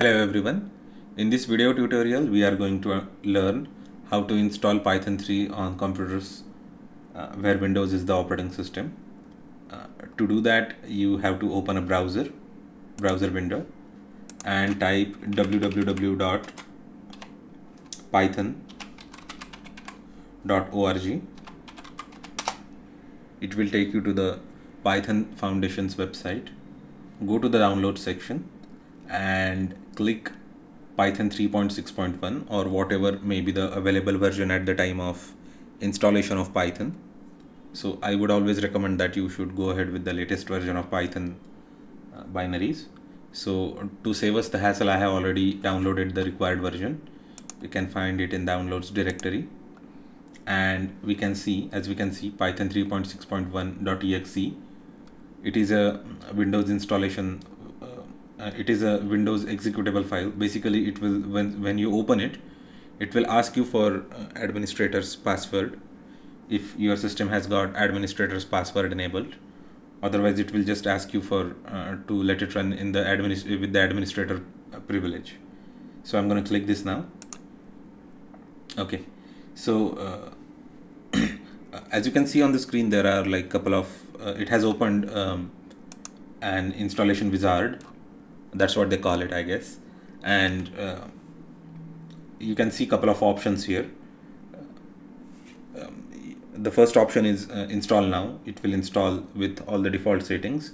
Hello everyone. In this video tutorial we are going to learn how to install Python 3 on computers where Windows is the operating system. To do that you have to open a browser window and type www.python.org. It will take you to the Python Foundation's website. Go to the download section and click Python 3.6.1 or whatever may be the available version at the time of installation of Python. So I would always recommend that you should go ahead with the latest version of Python binaries. So to save us the hassle, I have already downloaded the required version. You can find it in downloads directory, and we can see, as we can see, Python 3.6.1.exe. It is a Windows installation. It is a Windows executable file. Basically, it will when you open it, it will ask you for administrator's password if your system has got administrator's password enabled. Otherwise, it will just ask you for to let it run in the with the administrator privilege. So I'm going to click this now. Okay, so as you can see on the screen, there are like couple of it has opened an installation wizard. That's what they call it, I guess. And you can see a couple of options here. The first option is install now. It will install with all the default settings.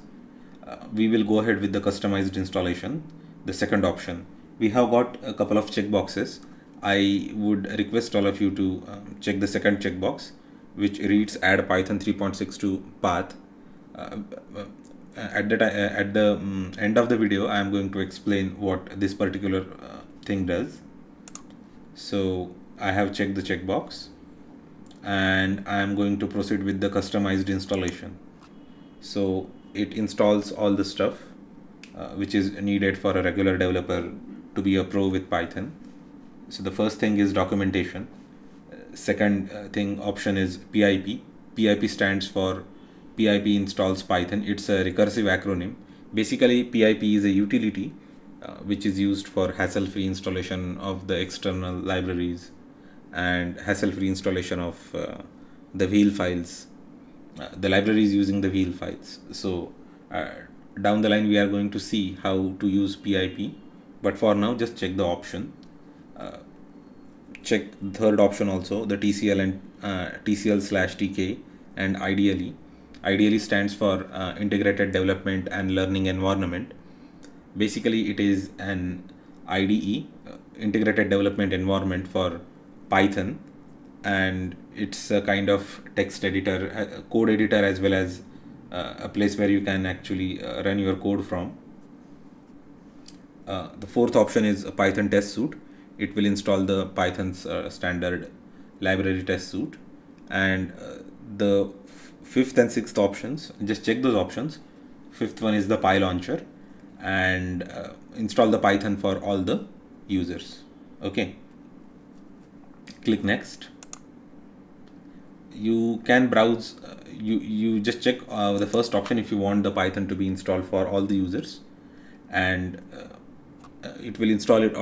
We will go ahead with the customized installation. The second option, we have got a couple of checkboxes. I would request all of you to check the second checkbox, which reads add Python 3.6 to path. At the end of the video, I am going to explain what this particular thing does. So I have checked the checkbox, and I am going to proceed with the customized installation. So it installs all the stuff which is needed for a regular developer to be a pro with Python. So the first thing is documentation. Second option is PIP. PIP stands for PIP installs Python. It's a recursive acronym. Basically, PIP is a utility which is used for hassle-free installation of the external libraries and hassle-free installation of the wheel files. The libraries using the wheel files. So down the line we are going to see how to use PIP, but for now just check the option. Check the third option also, the TCL and TCL/TK and ideally. Ideally stands for Integrated Development and Learning Environment. Basically, it is an IDE, Integrated Development Environment for Python, and it's a kind of text editor, code editor, as well as a place where you can actually run your code from. The fourth option is a Python test suite. It will install the Python's standard library test suite. And the fifth and sixth options, just check those options. Fifth one is the PyLauncher, and install the Python for all the users. Okay, click next. You can browse, you just check the first option if you want the Python to be installed for all the users, and it will install it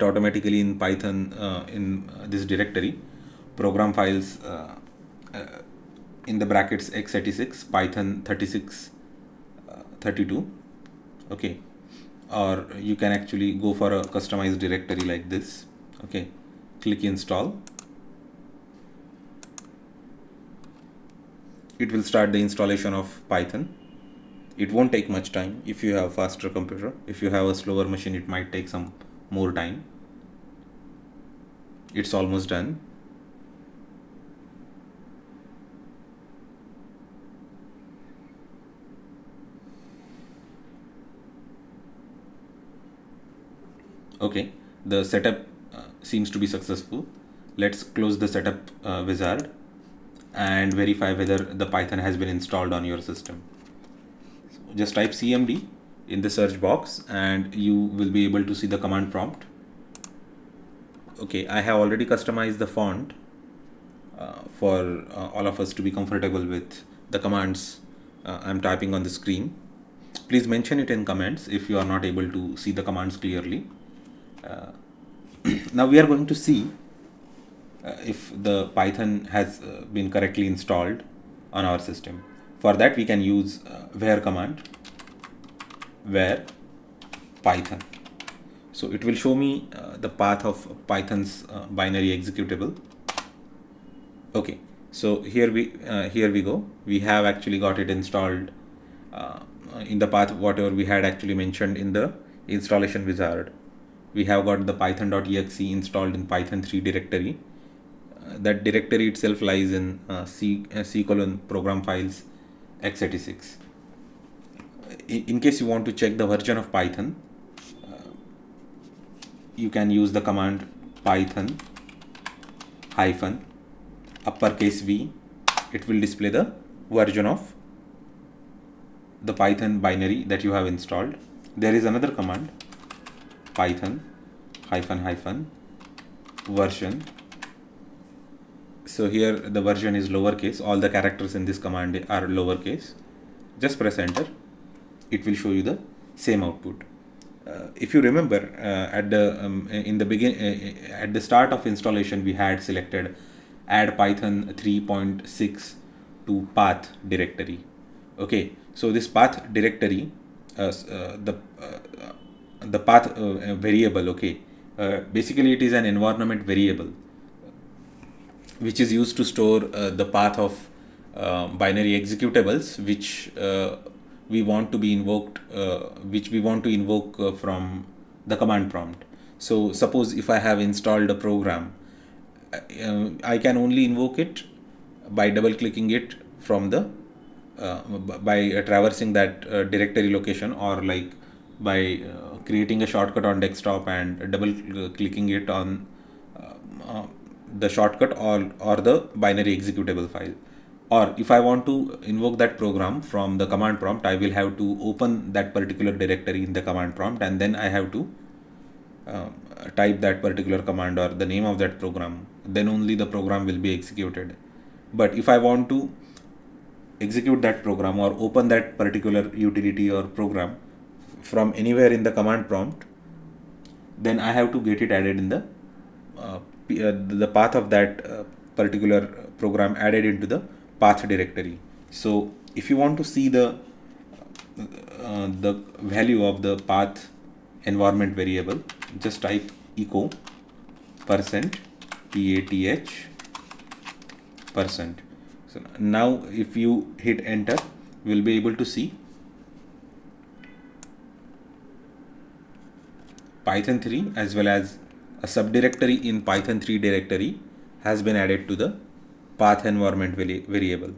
automatically in Python in this directory, program files in the brackets x86 Python 3632. Okay, or you can actually go for a customized directory like this. Okay, click install. It will start the installation of Python. It won't take much time if you have a faster computer. If you have a slower machine, it might take some more time. It's almost done. Okay, the setup seems to be successful. Let's close the setup wizard and verify whether the Python has been installed on your system. So just type cmd in the search box and you will be able to see the command prompt. Okay, I have already customized the font for all of us to be comfortable with the commands I'm typing on the screen. Please mention it in comments if you are not able to see the commands clearly. Now we are going to see if the Python has been correctly installed on our system. For that we can use where command, where Python. So it will show me the path of Python's binary executable. Okay, so here we go. We have actually got it installed in the path whatever we had actually mentioned in the installation wizard. We have got the python.exe installed in Python 3 directory. That directory itself lies in C program files x86. In case you want to check the version of Python, you can use the command python hyphen uppercase V. It will display the version of the Python binary that you have installed. There is another command, python hyphen version. So here the version is lowercase. All the characters in this command are lowercase. Just press enter. It will show you the same output. If you remember, at the start of installation, we had selected add Python 3.6 to path directory. Okay, so this path directory, the path variable. Okay, basically it is an environment variable which is used to store the path of binary executables which we want to be invoked, from the command prompt. So suppose if I have installed a program, I can only invoke it by double clicking it from the by traversing that directory location, or like by creating a shortcut on desktop and double clicking it on the shortcut or the binary executable file. Or if I want to invoke that program from the command prompt, I will have to open that particular directory in the command prompt, and then I have to type that particular command or the name of that program. Then only the program will be executed. But if I want to execute that program or open that particular utility or program from anywhere in the command prompt, then I have to get it added in the path of that particular program added into the path directory. So if you want to see the value of the path environment variable, just type echo %path%. So now if you hit enter, we'll be able to see Python 3 as well as a subdirectory in Python 3 directory has been added to the path environment variable.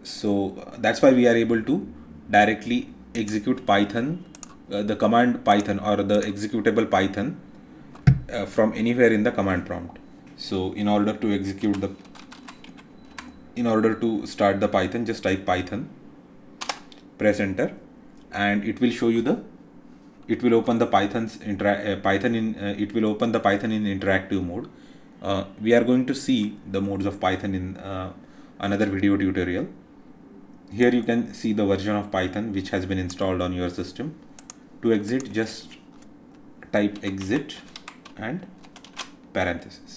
So that's why we are able to directly execute Python, the command Python or the executable Python from anywhere in the command prompt. So in order to start the Python, just type Python, press enter, and it will show you it will open the Python in interactive mode. We are going to see the modes of Python in another video tutorial. Here you can see the version of Python which has been installed on your system. To exit, just type exit and parenthesis,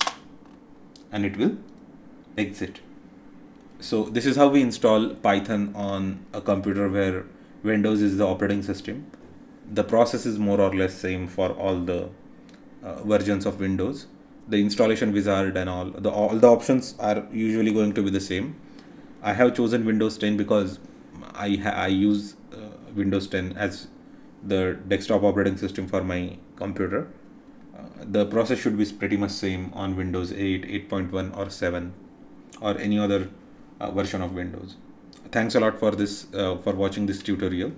and it will exit. So this is how we install Python on a computer where Windows is the operating system. The process is more or less same for all the versions of Windows. The installation wizard and all the options are usually going to be the same. I have chosen Windows 10 because I use Windows 10 as the desktop operating system for my computer. The process should be pretty much same on Windows 8, 8.1 or 7 or any other version of Windows. Thanks a lot for watching this tutorial.